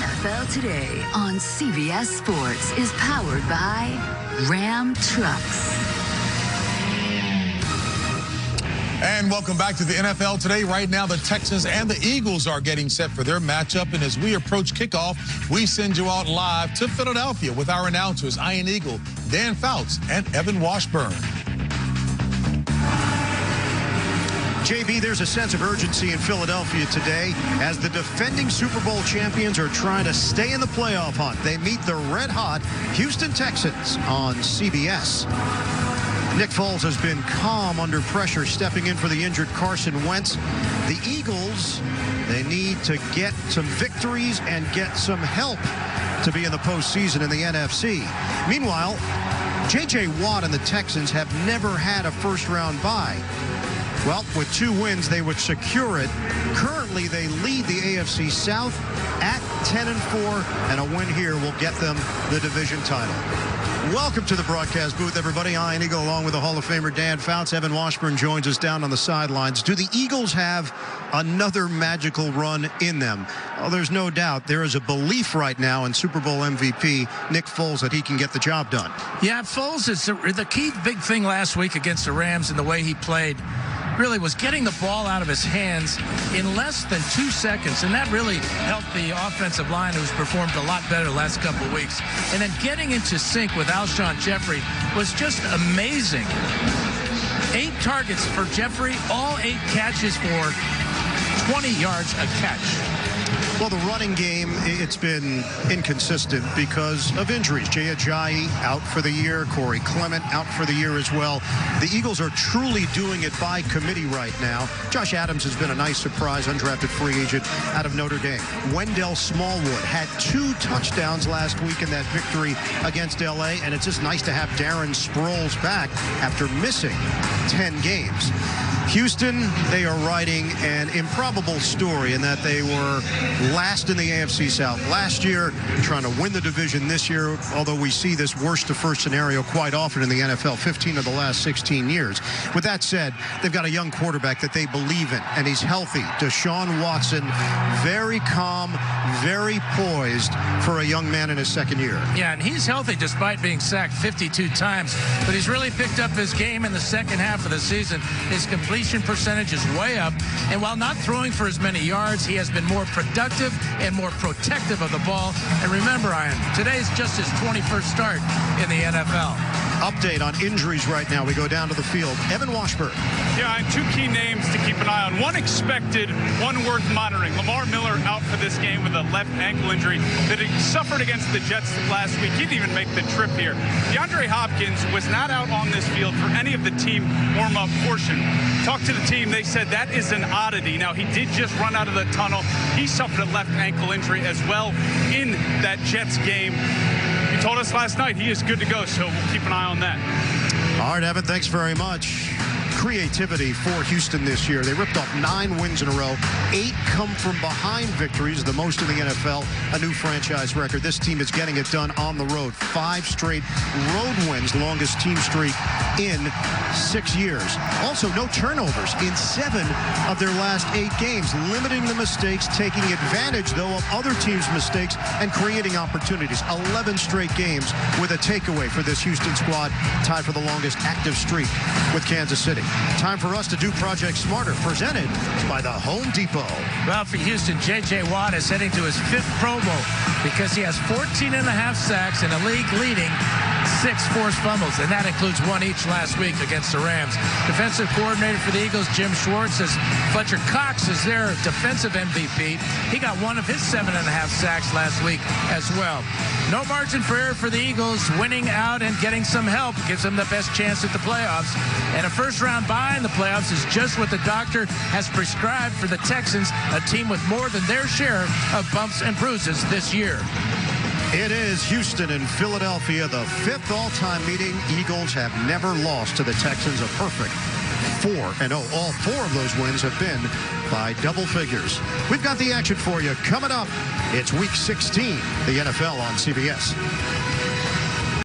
NFL Today on CBS Sports is powered by Ram Trucks. And welcome back to the NFL Today. Right now, the Texans and the Eagles are getting set for their matchup. And as we approach kickoff, we send you out live to Philadelphia with our announcers, Ian Eagle, Dan Fouts, and Evan Washburn. JB, there's a sense of urgency in Philadelphia today as the defending Super Bowl champions are trying to stay in the playoff hunt. They meet the red-hot Houston Texans on CBS. Nick Foles has been calm under pressure, stepping in for the injured Carson Wentz. The Eagles, they need to get some victories and get some help to be in the postseason in the NFC. Meanwhile, J.J. Watt and the Texans have never had a first-round bye. Well, with 2 wins, they would secure it. Currently, they lead the AFC South at 10-4, and a win here will get them the division title. Welcome to the broadcast booth, everybody. Ian Eagle, along with the Hall of Famer Dan Fouts. Evan Washburn joins us down on the sidelines. Do the Eagles have another magical run in them? Well, there's no doubt. There is a belief right now in Super Bowl MVP Nick Foles that he can get the job done. Yeah, Foles is the key big thing last week against the Rams and the way he played. Really was getting the ball out of his hands in less than 2 seconds, and that really helped the offensive line, who's performed a lot better the last couple of weeks. And then getting into sync with Alshon Jeffrey was just amazing. 8 targets for Jeffrey, all 8 catches for 20 yards a catch. Well, the running game, it's been inconsistent because of injuries. Jay Ajayi out for the year. Corey Clement out for the year as well. The Eagles are truly doing it by committee right now. Josh Adams has been a nice surprise, undrafted free agent out of Notre Dame. Wendell Smallwood had 2 touchdowns last week in that victory against L.A., and it's just nice to have Darren Sproles back after missing 10 games. Houston, they are writing an improbable story in that they were last in the AFC South last year, trying to win the division this year, although we see this worst-to-first scenario quite often in the NFL, 15 of the last 16 years. With that said, they've got a young quarterback that they believe in, and he's healthy. Deshaun Watson, very calm, very poised for a young man in his second year. Yeah, and he's healthy despite being sacked 52 times, but he's really picked up his game in the second half of the season. His completion percentage is way up, and while not throwing for as many yards, he has been more productive and more protective of the ball. And remember, Ian, today's just his 21st start in the NFL. Update on injuries right now. We go down to the field. Evan Washburn. Yeah, and 2 key names to keep an eye on. One expected, one worth monitoring. Lamar Miller out for this game with a left ankle injury that he suffered against the Jets last week. He didn't even make the trip here. DeAndre Hopkins was not out on this field for any of the team warm-up portion. Talked to the team. They said that is an oddity. Now, he did just run out of the tunnel. He suffered a left ankle injury as well in that Jets game. He told us last night he is good to go, so we'll keep an eye on that. All right, Evan, thanks very much. Creativity for Houston this year. They ripped off 9 wins in a row. 8 come from behind victories, the most in the NFL, a new franchise record. This team is getting it done on the road. 5 straight road wins, longest team streak in 6 years. Also, no turnovers in 7 of their last 8 games, limiting the mistakes, taking advantage, though, of other teams' mistakes and creating opportunities. 11 straight games with a takeaway for this Houston squad, tied for the longest active streak with Kansas City. Time for us to do Project Smarter, presented by the Home Depot. Well, for Houston, J.J. Watt is heading to his 5th Pro Bowl because he has 14.5 sacks and a league-leading 6 forced fumbles, and that includes 1 each last week against the Rams. Defensive coordinator for the Eagles, Jim Schwartz, says Fletcher Cox is their defensive MVP. He got 1 of his 7.5 sacks last week as well. No margin for error for the Eagles. Winning out and getting some help gives them the best chance at the playoffs. And a first-round bye in the playoffs is just what the doctor has prescribed for the Texans, a team with more than their share of bumps and bruises this year. It is Houston and Philadelphia, the 5th all-time meeting. Eagles have never lost to the Texans, a perfect 4-0. All 4 of those wins have been by double figures. We've got the action for you coming up. It's Week 16, the NFL on CBS.